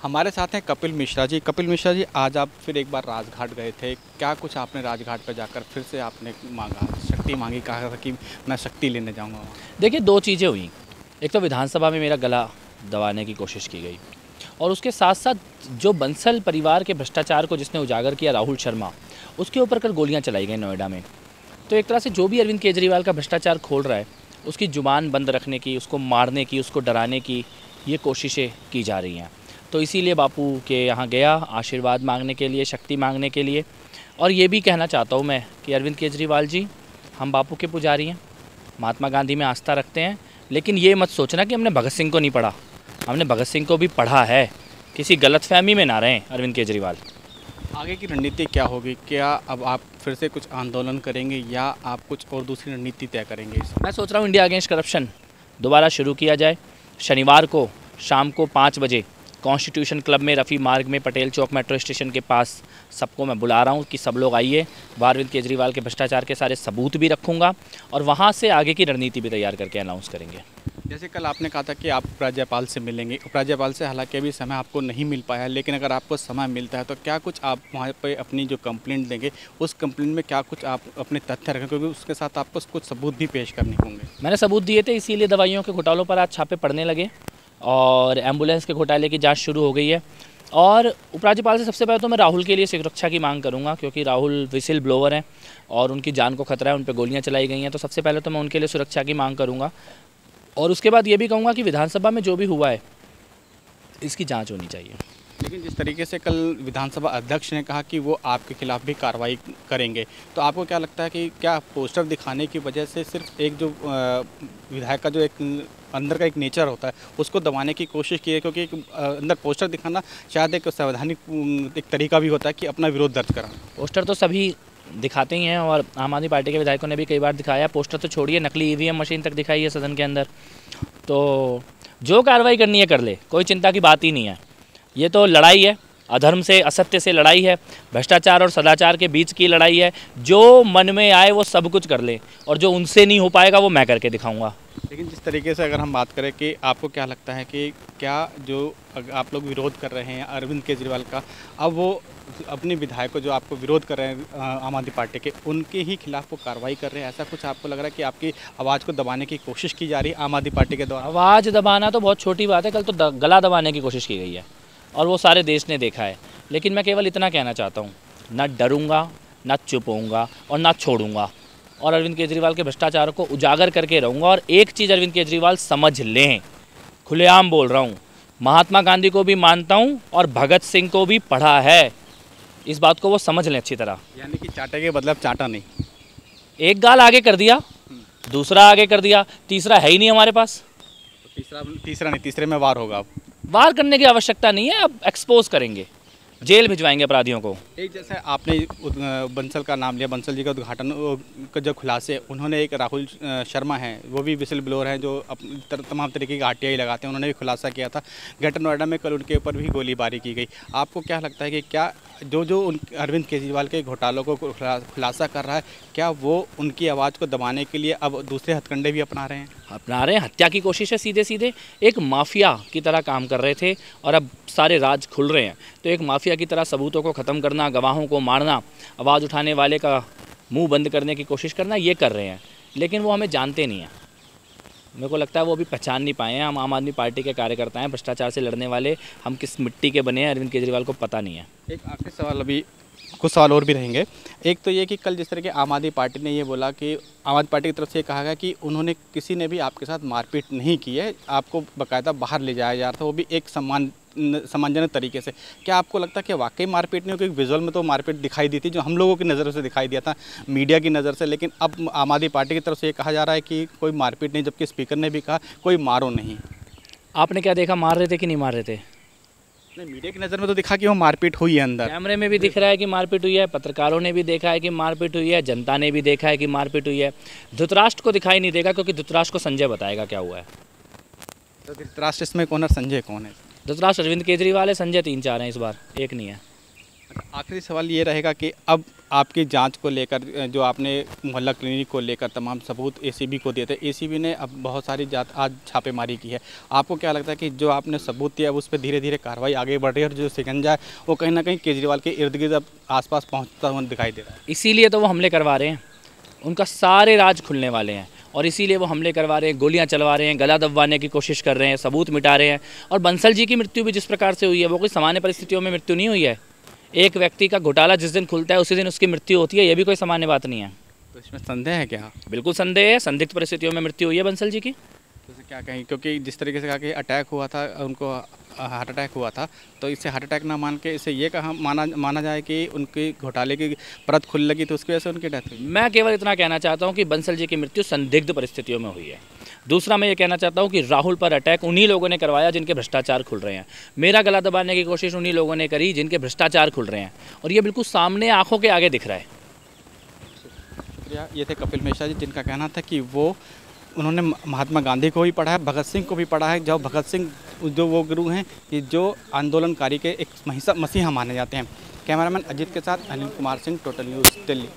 हमारे साथ हैं कपिल मिश्रा जी। कपिल मिश्रा जी, आज आप फिर एक बार राजघाट गए थे, क्या कुछ आपने राजघाट पर जाकर फिर से आपने मांगा, शक्ति मांगी, कहा था कि मैं शक्ति लेने जाऊंगा वहाँ? देखिए, 2 चीज़ें हुई। एक तो विधानसभा में मेरा गला दबाने की कोशिश की गई और उसके साथ-साथ जो बंसल परिवार के भ्रष्टाचार को जिसने उजागर किया, राहुल शर्मा, उसके ऊपर कल गोलियाँ चलाई गई नोएडा में। तो एक तरह से जो भी अरविंद केजरीवाल का भ्रष्टाचार खोल रहा है, उसकी ज़ुबान बंद रखने की, उसको मारने की, उसको डराने की ये कोशिशें की जा रही हैं। तो इसीलिए बापू के यहाँ गया आशीर्वाद मांगने के लिए, शक्ति मांगने के लिए। और ये भी कहना चाहता हूँ मैं कि अरविंद केजरीवाल जी, हम बापू के पुजारी हैं, महात्मा गांधी में आस्था रखते हैं, लेकिन ये मत सोचना कि हमने भगत सिंह को नहीं पढ़ा। हमने भगत सिंह को भी पढ़ा है। किसी गलतफहमी में ना रहें अरविंद केजरीवाल। आगे की रणनीति क्या होगी? क्या अब आप फिर से कुछ आंदोलन करेंगे या आप कुछ और दूसरी रणनीति तय करेंगे? मैं सोच रहा हूँ इंडिया अगेंस्ट करप्शन दोबारा शुरू किया जाए। शनिवार को शाम को 5 बजे कॉन्स्टिट्यूशन क्लब में, रफ़ी मार्ग में, पटेल चौक मेट्रो स्टेशन के पास सबको मैं बुला रहा हूँ कि सब लोग आइए। अरविंद केजरीवाल के भ्रष्टाचार के सारे सबूत भी रखूँगा और वहाँ से आगे की रणनीति भी तैयार करके अनाउंस करेंगे। जैसे कल आपने कहा था कि आप उपराज्यपाल से मिलेंगे, उपराज्यपाल से हालांकि अभी समय आपको नहीं मिल पाया है, लेकिन अगर आपको समय मिलता है तो क्या कुछ आप वहाँ पे अपनी जो कंप्लेंट देंगे, उस कंप्लेंट में क्या कुछ आप अपने तथ्य रखें, क्योंकि उसके साथ आपको कुछ सबूत भी पेश करने होंगे? मैंने सबूत दिए थे, इसीलिए दवाइयों के घोटालों पर आज छापे पड़ने लगे और एम्बुलेंस के घोटाले की जांच शुरू हो गई है। और उपराज्यपाल से सबसे पहले तो मैं राहुल के लिए सुरक्षा की मांग करूंगा, क्योंकि राहुल विसिल ब्लोअर हैं और उनकी जान को खतरा है, उन पर गोलियां चलाई गई हैं। तो सबसे पहले तो मैं उनके लिए सुरक्षा की मांग करूंगा और उसके बाद ये भी कहूँगा कि विधानसभा में जो भी हुआ है इसकी जाँच होनी चाहिए। लेकिन जिस तरीके से कल विधानसभा अध्यक्ष ने कहा कि वो आपके खिलाफ भी कार्रवाई करेंगे, तो आपको क्या लगता है कि क्या पोस्टर दिखाने की वजह से सिर्फ एक जो विधायक का जो एक अंदर का एक नेचर होता है उसको दबाने की कोशिश की है? क्योंकि एक अंदर पोस्टर दिखाना शायद एक संवैधानिक एक तरीका भी होता है कि अपना विरोध दर्ज कराना। पोस्टर तो सभी दिखाते ही हैं और आम आदमी पार्टी के विधायकों ने भी कई बार दिखाया। पोस्टर तो छोड़िए, नकली ईवीएम मशीन तक दिखाई है सदन के अंदर। तो जो कार्रवाई करनी है कर ले, कोई चिंता की बात ही नहीं है। ये तो लड़ाई है, अधर्म से, असत्य से लड़ाई है, भ्रष्टाचार और सदाचार के बीच की लड़ाई है। जो मन में आए वो सब कुछ कर ले और जो उनसे नहीं हो पाएगा वो मैं करके दिखाऊंगा। लेकिन जिस तरीके से अगर हम बात करें कि आपको क्या लगता है कि क्या जो आप लोग विरोध कर रहे हैं अरविंद केजरीवाल का, अब वो अपने विधायकों जो आपको विरोध कर रहे हैं आम आदमी पार्टी के, उनके ही खिलाफ वो कार्रवाई कर रहे हैं? ऐसा कुछ आपको लग रहा है कि आपकी आवाज़ को दबाने की कोशिश की जा रही है आम आदमी पार्टी के द्वारा? आवाज़ दबाना तो बहुत छोटी बात है, कल तो गला दबाने की कोशिश की गई है और वो सारे देश ने देखा है। लेकिन मैं केवल इतना कहना चाहता हूँ, ना डरूंगा, ना चुप होऊंगा और ना छोड़ूंगा और अरविंद केजरीवाल के भ्रष्टाचार को उजागर करके रहूँगा। और एक चीज़ अरविंद केजरीवाल समझ लें, खुलेआम बोल रहा हूँ, महात्मा गांधी को भी मानता हूँ और भगत सिंह को भी पढ़ा है। इस बात को वो समझ लें अच्छी तरह। यानी कि चाटे के बदले चाटा नहीं। एक गाल आगे कर दिया, दूसरा आगे कर दिया, तीसरा है ही नहीं हमारे पास। तो तीसरा नहीं, तीसरे में वार होगा। अब वार करने की आवश्यकता नहीं है, अब एक्सपोज करेंगे, जेल भिजवाएंगे अपराधियों को। एक जैसे आपने बंसल का नाम लिया, बंसल जी का उद्घाटन का जो खुलासे, उन्होंने एक राहुल शर्मा हैं, वो भी विसिल ब्लोअर हैं जो तमाम तरीके की आरटीआई लगाते हैं, उन्होंने भी खुलासा किया था। ग्रेटर नोएडा में कल उनके ऊपर भी गोलीबारी की गई। आपको क्या लगता है कि क्या जो अरविंद केजरीवाल के घोटालों को खुलासा कर रहा है, क्या वो उनकी आवाज़ को दबाने के लिए अब दूसरे हथकंडे भी अपना रहे हैं? अपना रहे हैं, हत्या की कोशिश है। सीधे सीधे एक माफिया की तरह काम कर रहे थे और अब सारे राज खुल रहे हैं। तो एक माफिया की तरह सबूतों को ख़त्म करना, गवाहों को मारना, आवाज़ उठाने वाले का मुंह बंद करने की कोशिश करना, ये कर रहे हैं। लेकिन वो हमें जानते नहीं हैं। मेरे को लगता है वो अभी पहचान नहीं पाए हैं। हम आम आदमी पार्टी के कार्यकर्ता हैं, भ्रष्टाचार से लड़ने वाले। हम किस मिट्टी के बने हैं अरविंद केजरीवाल को पता नहीं है। एक आखिरी सवाल, अभी कुछ सवाल और भी रहेंगे। एक तो ये कि कल जिस तरह के आम आदमी पार्टी ने ये बोला कि आम आदमी पार्टी की तरफ से कहा गया कि उन्होंने किसी ने भी आपके साथ मारपीट नहीं की है, आपको बाकायदा बाहर ले जाया जा रहा था, वो भी एक सम्मानजनक तरीके से। क्या आपको लगता है कि वाकई मारपीट नहीं हो? क्योंकि विजुअल में तो मारपीट दिखाई दी थी, जो हम लोगों की नज़र से दिखाई दिया था, मीडिया की नज़र से, लेकिन अब आम आदमी पार्टी की तरफ से ये कहा जा रहा है कि कोई मारपीट नहीं, जबकि स्पीकर ने भी कहा कोई मारो नहीं। आपने क्या देखा, मार रहे थे कि नहीं मार रहे थे? नहीं, मीडिया की नज़र में तो दिखा कि वो मारपीट हुई है, अंदर कैमरे में भी दिख रहा है कि मारपीट हुई है, पत्रकारों ने भी देखा है कि मारपीट हुई है, जनता ने भी देखा है कि मारपीट हुई है। धृतराष्ट्र को दिखाई नहीं देगा, क्योंकि धृतराष्ट्र को संजय बताएगा क्या हुआ है। तो धृतराष्ट्र इसमें कौन है, संजय कौन है? धृतराष्ट्र अरविंद केजरीवाल है, संजय 3-4 हैं इस बार, एक नहीं है। आखिरी सवाल ये रहेगा कि अब आपकी जांच को लेकर जो आपने मोहल्ला क्लिनिक को लेकर तमाम सबूत एसीबी को दिए थे, एसीबी ने अब बहुत सारी जात आज छापेमारी की है। आपको क्या लगता है कि जो आपने सबूत दिया अब उस पर धीरे धीरे कार्रवाई आगे बढ़ रही है और जो शिकंजा है वो कहीं ना कहीं केजरीवाल के इर्द गिर्द अब आसपास पहुंचता हुआ दिखाई दे रहा है? इसीलिए तो वो हमले करवा रहे हैं, उनका सारे राज खुलने वाले हैं और इसीलिए वो हमले करवा रहे हैं, गोलियां चलवा रहे हैं, गला दबवाने की कोशिश कर रहे हैं, सबूत मिटा रहे हैं। और बंसल जी की मृत्यु भी जिस प्रकार से हुई है वो कोई सामान्य परिस्थितियों में मृत्यु नहीं हुई है। एक व्यक्ति का घोटाला जिस दिन खुलता है उसी दिन उसकी मृत्यु होती है, ये भी कोई सामान्य बात नहीं है। तो इसमें संदेह है क्या? बिल्कुल संदेह है, संदिग्ध परिस्थितियों में मृत्यु हुई है बंसल जी की। तो इसे क्या कहें, क्योंकि जिस तरीके से कहा कि अटैक हुआ था, उनको हार्ट अटैक हुआ था, तो इसे हार्ट अटैक ना मान के इसे ये कहा माना जाए कि उनकी घोटाले की परत खुल लगी तो उसकी वजह से उनकी डेथ हुई। मैं केवल इतना कहना चाहता हूँ कि बंसल जी की मृत्यु संदिग्ध परिस्थितियों में हुई है। दूसरा मैं ये कहना चाहता हूँ कि राहुल पर अटैक उन्हीं लोगों ने करवाया जिनके भ्रष्टाचार खुल रहे हैं। मेरा गला दबाने की कोशिश उन्हीं लोगों ने करी जिनके भ्रष्टाचार खुल रहे हैं और ये बिल्कुल सामने आंखों के आगे दिख रहा है। शुक्रिया। ये थे कपिल मिश्रा जी, जिनका कहना था कि वो उन्होंने महात्मा गांधी को भी पढ़ा है, भगत सिंह को भी पढ़ा है। जो भगत सिंह जो वो गुरु हैं कि जो आंदोलनकारी के एक मसीहा माने जाते हैं। कैमरामैन अजीत के साथ अनिल कुमार सिंह, टोटल न्यूज़, दिल्ली।